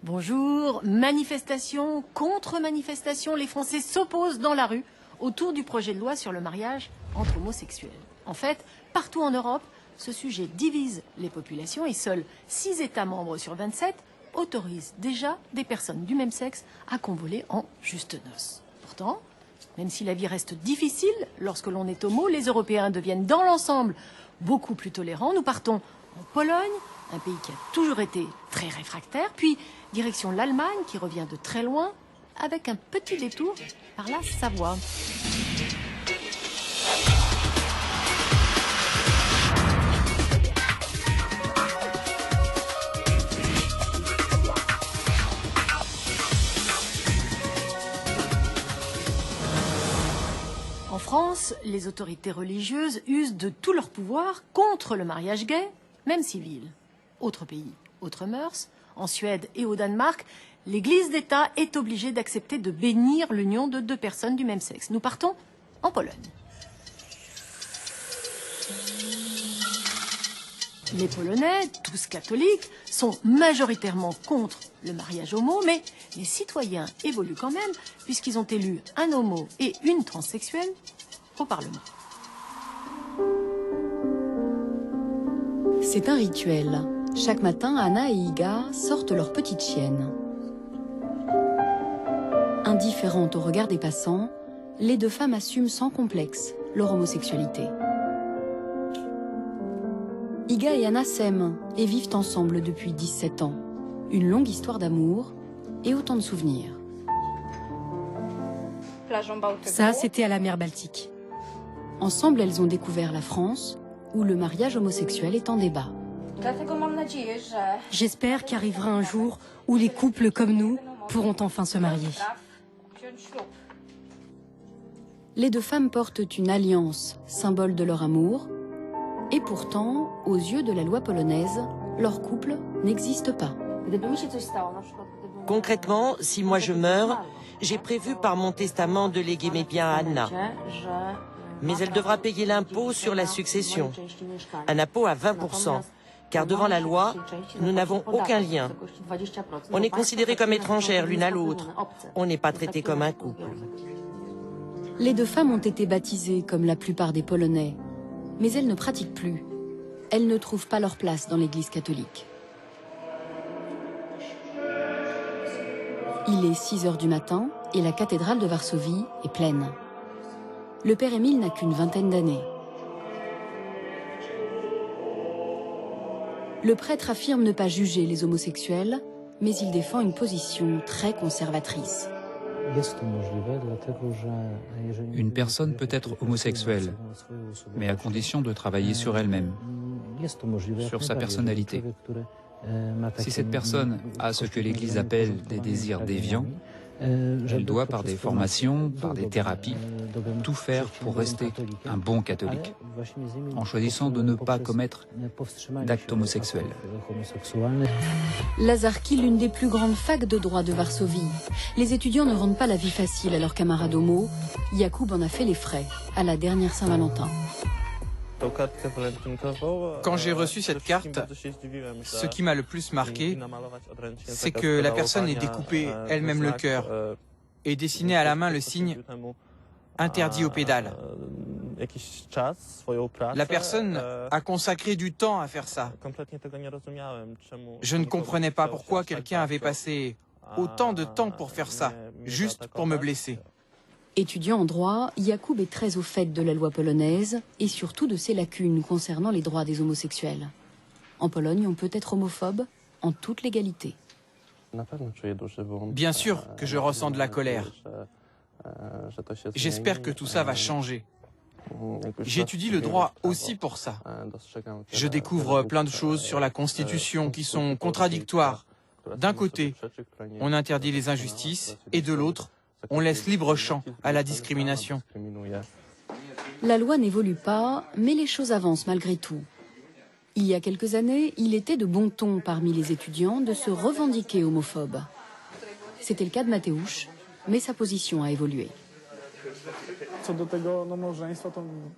Bonjour, manifestation, contre-manifestation, les Français s'opposent dans la rue autour du projet de loi sur le mariage entre homosexuels. En fait, partout en Europe, ce sujet divise les populations et seuls 6 États membres sur 27 autorisent déjà des personnes du même sexe à convoler en juste noces. Pourtant, même si la vie reste difficile lorsque l'on est homo, les Européens deviennent dans l'ensemble beaucoup plus tolérants. Nous partons en Pologne, un pays qui a toujours été très réfractaire, puis direction l'Allemagne qui revient de très loin, avec un petit détour par la Savoie. En France, les autorités religieuses usent de tout leur pouvoir contre le mariage gay, même civil. Autre pays, autres mœurs. En Suède et au Danemark, l'Église d'État est obligée d'accepter de bénir l'union de 2 personnes du même sexe. Nous partons en Pologne. Les Polonais, tous catholiques, sont majoritairement contre le mariage homo, mais les citoyens évoluent quand même, puisqu'ils ont élu un homo et une transsexuelle au Parlement. C'est un rituel. Chaque matin, Anna et Iga sortent leur petite chienne. Indifférentes au regard des passants, les 2 femmes assument sans complexe leur homosexualité. Iga et Anna s'aiment et vivent ensemble depuis 17 ans. Une longue histoire d'amour et autant de souvenirs. Ça, c'était à la mer Baltique. Ensemble, elles ont découvert la France, où le mariage homosexuel est en débat. J'espère qu'arrivera un jour où les couples comme nous pourront enfin se marier. Les 2 femmes portent une alliance, symbole de leur amour. Et pourtant, aux yeux de la loi polonaise, leur couple n'existe pas. Concrètement, si moi je meurs, j'ai prévu par mon testament de léguer mes biens à Anna. Mais elle devra payer l'impôt sur la succession, un impôt à 20%, car devant la loi, nous n'avons aucun lien. On est considérés comme étrangères l'une à l'autre, on n'est pas traités comme un couple. Les 2 femmes ont été baptisées comme la plupart des Polonais, mais elles ne pratiquent plus. Elles ne trouvent pas leur place dans l'Église catholique. Il est 6 heures du matin et la cathédrale de Varsovie est pleine. Le père Émile n'a qu'une vingtaine d'années. Le prêtre affirme ne pas juger les homosexuels, mais il défend une position très conservatrice. Une personne peut être homosexuelle, mais à condition de travailler sur elle-même, sur sa personnalité. Si cette personne a ce que l'Église appelle des désirs déviants, elle doit, par des formations, par des thérapies, tout faire pour rester un bon catholique, en choisissant de ne pas commettre d'actes homosexuels. Lazarki, l'une des plus grandes facs de droit de Varsovie. Les étudiants ne rendent pas la vie facile à leurs camarades homo. Yacoub en a fait les frais à la dernière Saint-Valentin. Quand j'ai reçu cette carte, ce qui m'a le plus marqué, c'est que la personne est découpée elle-même le cœur et dessinée à la main le signe « Interdit aux pédales ». La personne a consacré du temps à faire ça. Je ne comprenais pas pourquoi quelqu'un avait passé autant de temps pour faire ça, juste pour me blesser. Étudiant en droit, Yacoub est très au fait de la loi polonaise et surtout de ses lacunes concernant les droits des homosexuels. En Pologne, on peut être homophobe en toute légalité. Bien sûr que je ressens de la colère. J'espère que tout ça va changer. J'étudie le droit aussi pour ça. Je découvre plein de choses sur la Constitution qui sont contradictoires. D'un côté, on interdit les injustices et de l'autre, on laisse libre champ à la discrimination. La loi n'évolue pas, mais les choses avancent malgré tout. Il y a quelques années, il était de bon ton parmi les étudiants de se revendiquer homophobe. C'était le cas de Mateusz, mais sa position a évolué.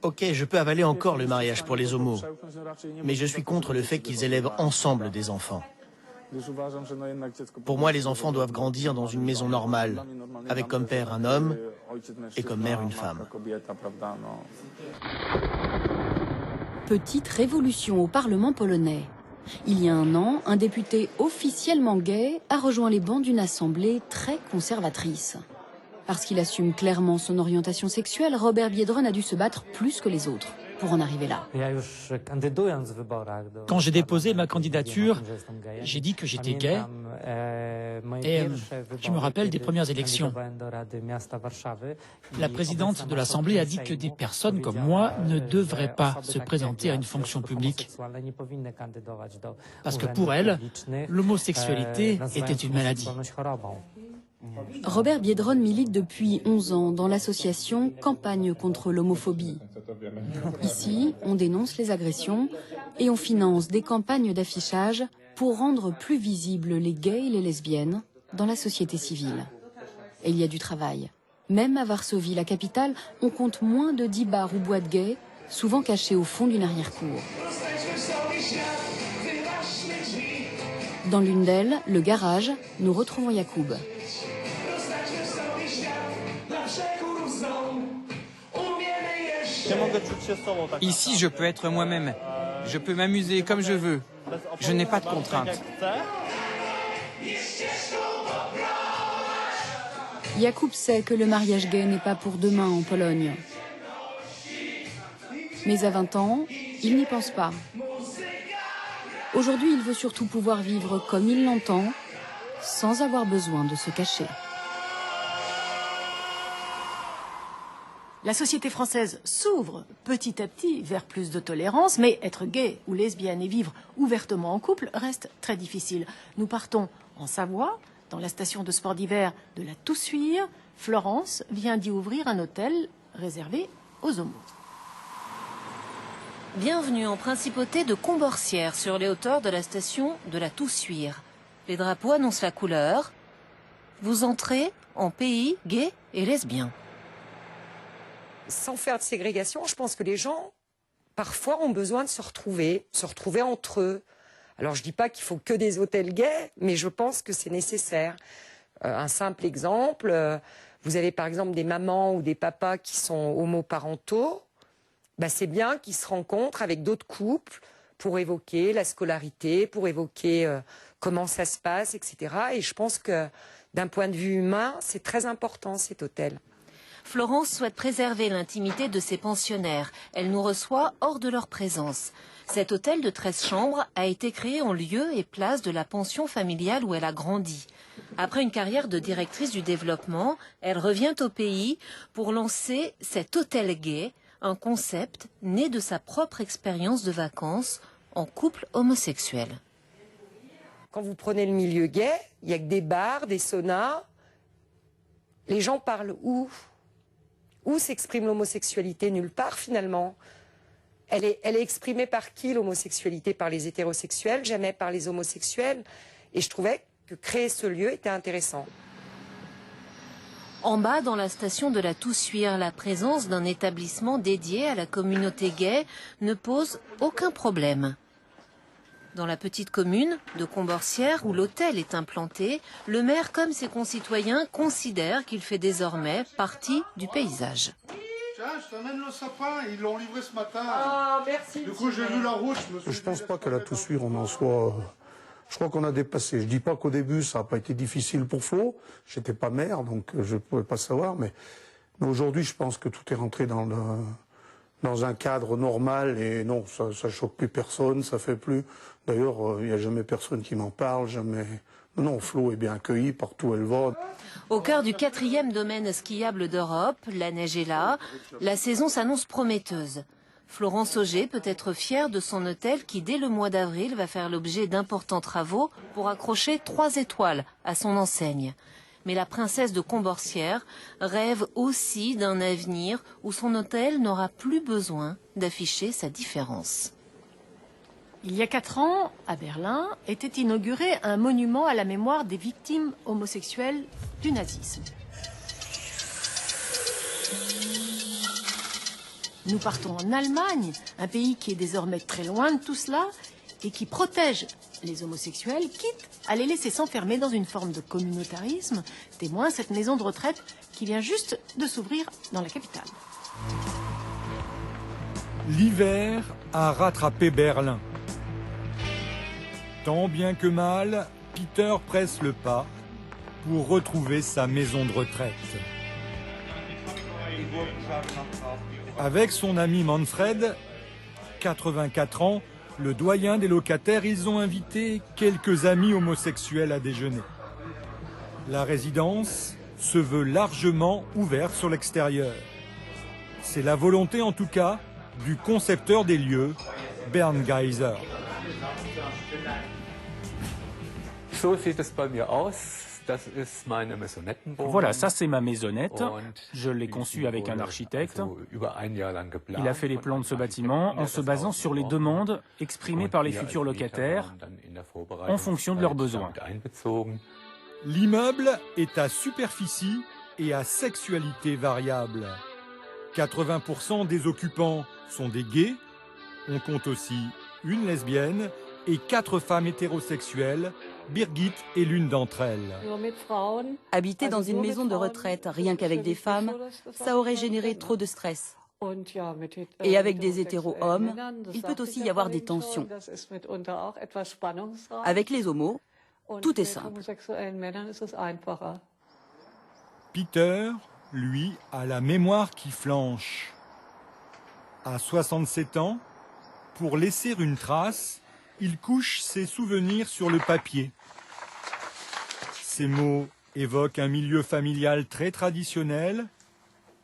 Ok, je peux avaler encore le mariage pour les homos, mais je suis contre le fait qu'ils élèvent ensemble des enfants. Pour moi, les enfants doivent grandir dans une maison normale, avec comme père un homme et comme mère une femme. Petite révolution au Parlement polonais. Il y a un an, un député officiellement gay a rejoint les bancs d'une assemblée très conservatrice. Parce qu'il assume clairement son orientation sexuelle, Robert Biedroń a dû se battre plus que les autres pour en arriver là. Quand j'ai déposé ma candidature, j'ai dit que j'étais gay. Et je me rappelle des premières élections. La présidente de l'Assemblée a dit que des personnes comme moi ne devraient pas se présenter à une fonction publique. Parce que pour elle, l'homosexualité était une maladie. Robert Biedroń milite depuis 11 ans dans l'association Campagne contre l'homophobie. Ici, on dénonce les agressions et on finance des campagnes d'affichage pour rendre plus visibles les gays et les lesbiennes dans la société civile. Et il y a du travail. Même à Varsovie, la capitale, on compte moins de 10 bars ou boîtes gays, souvent cachés au fond d'une arrière-cour. Dans l'une d'elles, le garage, nous retrouvons Jakub. Ici, je peux être moi-même. Je peux m'amuser comme je veux. Je n'ai pas de contraintes. Jakub sait que le mariage gay n'est pas pour demain en Pologne. Mais à 20 ans, il n'y pense pas. Aujourd'hui, il veut surtout pouvoir vivre comme il l'entend, sans avoir besoin de se cacher. La société française s'ouvre petit à petit vers plus de tolérance, mais être gay ou lesbienne et vivre ouvertement en couple reste très difficile. Nous partons en Savoie, dans la station de sport d'hiver de la Toussuire. Florence vient d'y ouvrir un hôtel réservé aux homos. Bienvenue en principauté de Comborcières, sur les hauteurs de la station de la Toussuire. Les drapeaux annoncent la couleur. Vous entrez en pays gay et lesbien. Sans faire de ségrégation, je pense que les gens, parfois, ont besoin de se retrouver entre eux. Alors, je ne dis pas qu'il faut que des hôtels gays, mais je pense que c'est nécessaire. Un simple exemple, vous avez par exemple des mamans ou des papas qui sont homoparentaux. C'est bien qu'ils se rencontrent avec d'autres couples pour évoquer la scolarité, pour évoquer comment ça se passe, etc. Et je pense que d'un point de vue humain, c'est très important cet hôtel. Florence souhaite préserver l'intimité de ses pensionnaires. Elle nous reçoit hors de leur présence. Cet hôtel de 13 chambres a été créé en lieu et place de la pension familiale où elle a grandi. Après une carrière de directrice du développement, elle revient au pays pour lancer cet hôtel gay, un concept né de sa propre expérience de vacances en couple homosexuel. Quand vous prenez le milieu gay, il n'y a que des bars, des saunas. Les gens parlent où ? Où s'exprime l'homosexualité? Nulle part, finalement. Elle est exprimée par qui, l'homosexualité? Par les hétérosexuels, jamais par les homosexuels. Et je trouvais que créer ce lieu était intéressant. En bas, dans la station de la Toussuire, la présence d'un établissement dédié à la communauté gay ne pose aucun problème. Dans la petite commune de Comborcières, où l'hôtel est implanté, le maire comme ses concitoyens considèrent qu'il fait désormais partie du paysage. Tiens, je t'amène le sapin, ils l'ont livré ce matin. Ah, merci. Du coup, j'ai vu la route. Je pense pas qu'à la Toussuire, on en soit... Je crois qu'on a dépassé. Je dis pas qu'au début, ça n'a pas été difficile pour Flo. J'étais pas maire, donc je ne pouvais pas savoir. Mais aujourd'hui, je pense que tout est rentré dans un cadre normal. Et non, ça choque plus personne, ça fait plus... D'ailleurs, il n'y a jamais personne qui m'en parle, jamais... Non, Flo est bien accueillie partout où elle va. Au cœur du 4e domaine skiable d'Europe, la neige est là. La saison s'annonce prometteuse. Florence Auger peut être fière de son hôtel qui, dès le mois d'avril, va faire l'objet d'importants travaux pour accrocher 3 étoiles à son enseigne. Mais la princesse de Comborcières rêve aussi d'un avenir où son hôtel n'aura plus besoin d'afficher sa différence. Il y a 4 ans, à Berlin, était inauguré un monument à la mémoire des victimes homosexuelles du nazisme. Nous partons en Allemagne, un pays qui est désormais très loin de tout cela et qui protège les homosexuels, quitte à les laisser s'enfermer dans une forme de communautarisme, témoin cette maison de retraite qui vient juste de s'ouvrir dans la capitale. L'hiver a rattrapé Berlin. Tant bien que mal, Peter presse le pas pour retrouver sa maison de retraite. Avec son ami Manfred, 84 ans, le doyen des locataires, ils ont invité quelques amis homosexuels à déjeuner. La résidence se veut largement ouverte sur l'extérieur. C'est la volonté en tout cas du concepteur des lieux, Bernd Geiser. Voilà, ça c'est ma maisonnette. Je l'ai conçue avec un architecte. Il a fait les plans de ce bâtiment en se basant sur les demandes exprimées par les futurs locataires en fonction de leurs besoins. L'immeuble est à superficie et à sexualité variable. 80% des occupants sont des gays. On compte aussi une lesbienne et 4 femmes hétérosexuelles. Birgit est l'une d'entre elles. Habiter dans une maison de retraite, rien qu'avec des femmes, ça aurait généré trop de stress. Et avec des hétéros-hommes, il peut aussi y avoir des tensions. Avec les homos, tout est simple. Peter, lui, a la mémoire qui flanche. À 67 ans, pour laisser une trace, il couche ses souvenirs sur le papier. Ces mots évoquent un milieu familial très traditionnel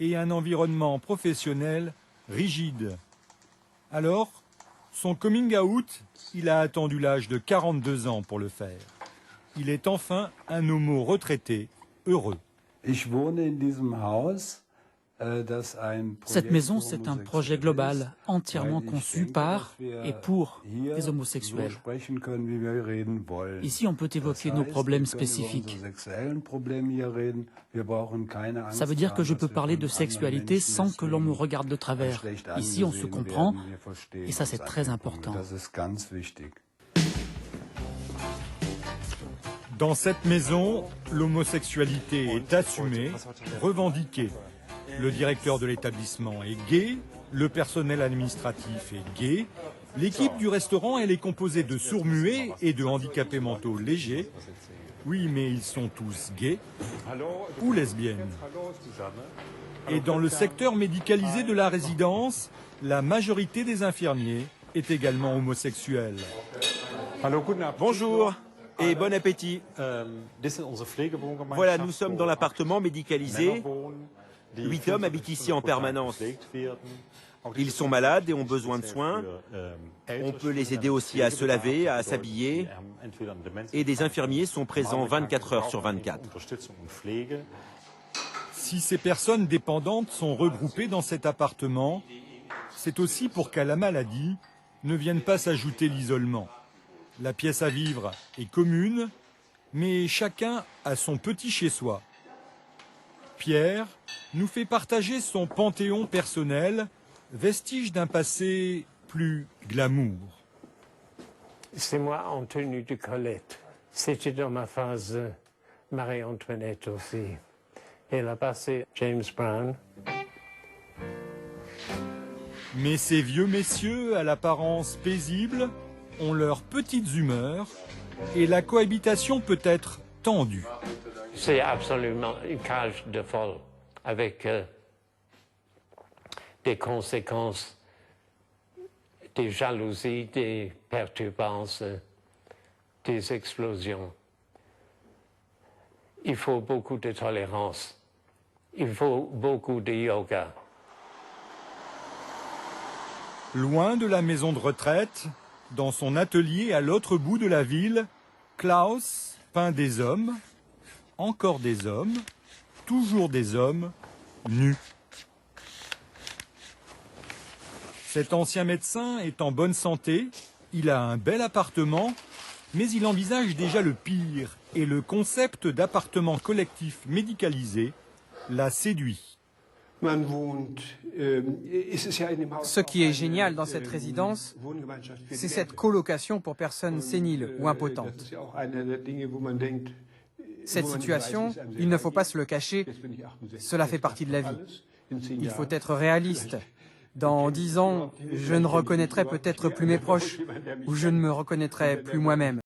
et un environnement professionnel rigide. Alors, son coming out, il a attendu l'âge de 42 ans pour le faire. Il est enfin un homo retraité, heureux. Cette maison, c'est un projet global, entièrement conçu par et pour les homosexuels. Ici, on peut évoquer nos problèmes spécifiques. Ça veut dire que je peux parler de sexualité sans que l'on me regarde de travers. Ici, on se comprend, et ça, c'est très important. Dans cette maison, l'homosexualité est assumée, revendiquée. Le directeur de l'établissement est gay, le personnel administratif est gay, l'équipe du restaurant, elle est composée de sourds-muets et de handicapés mentaux légers. Oui, mais ils sont tous gays ou lesbiennes. Et dans le secteur médicalisé de la résidence, la majorité des infirmiers est également homosexuelle. Bonjour et bon appétit. Voilà, nous sommes dans l'appartement médicalisé. 8 hommes habitent ici en permanence. Ils sont malades et ont besoin de soins. On peut les aider aussi à se laver, à s'habiller. Et des infirmiers sont présents 24 heures sur 24. Si ces personnes dépendantes sont regroupées dans cet appartement, c'est aussi pour qu'à la maladie ne vienne pas s'ajouter l'isolement. La pièce à vivre est commune, mais chacun a son petit chez-soi. Pierre nous fait partager son panthéon personnel, vestige d'un passé plus glamour. C'est moi en tenue de Colette. C'était dans ma phase Marie-Antoinette aussi. Et là passé James Brown. Mais ces vieux messieurs à l'apparence paisible ont leurs petites humeurs et la cohabitation peut être tendue. C'est absolument une cage de folle avec des conséquences, des jalousies, des perturbances, des explosions. Il faut beaucoup de tolérance. Il faut beaucoup de yoga. Loin de la maison de retraite, dans son atelier à l'autre bout de la ville, Klaus peint des hommes, encore des hommes, toujours des hommes, nus. Cet ancien médecin est en bonne santé, il a un bel appartement, mais il envisage déjà le pire et le concept d'appartement collectif médicalisé l'a séduit. Ce qui est génial dans cette résidence, c'est cette colocation pour personnes séniles ou impotentes. Cette situation, il ne faut pas se le cacher, cela fait partie de la vie. Il faut être réaliste. Dans 10 ans, je ne reconnaîtrai peut-être plus mes proches, ou je ne me reconnaîtrai plus moi-même.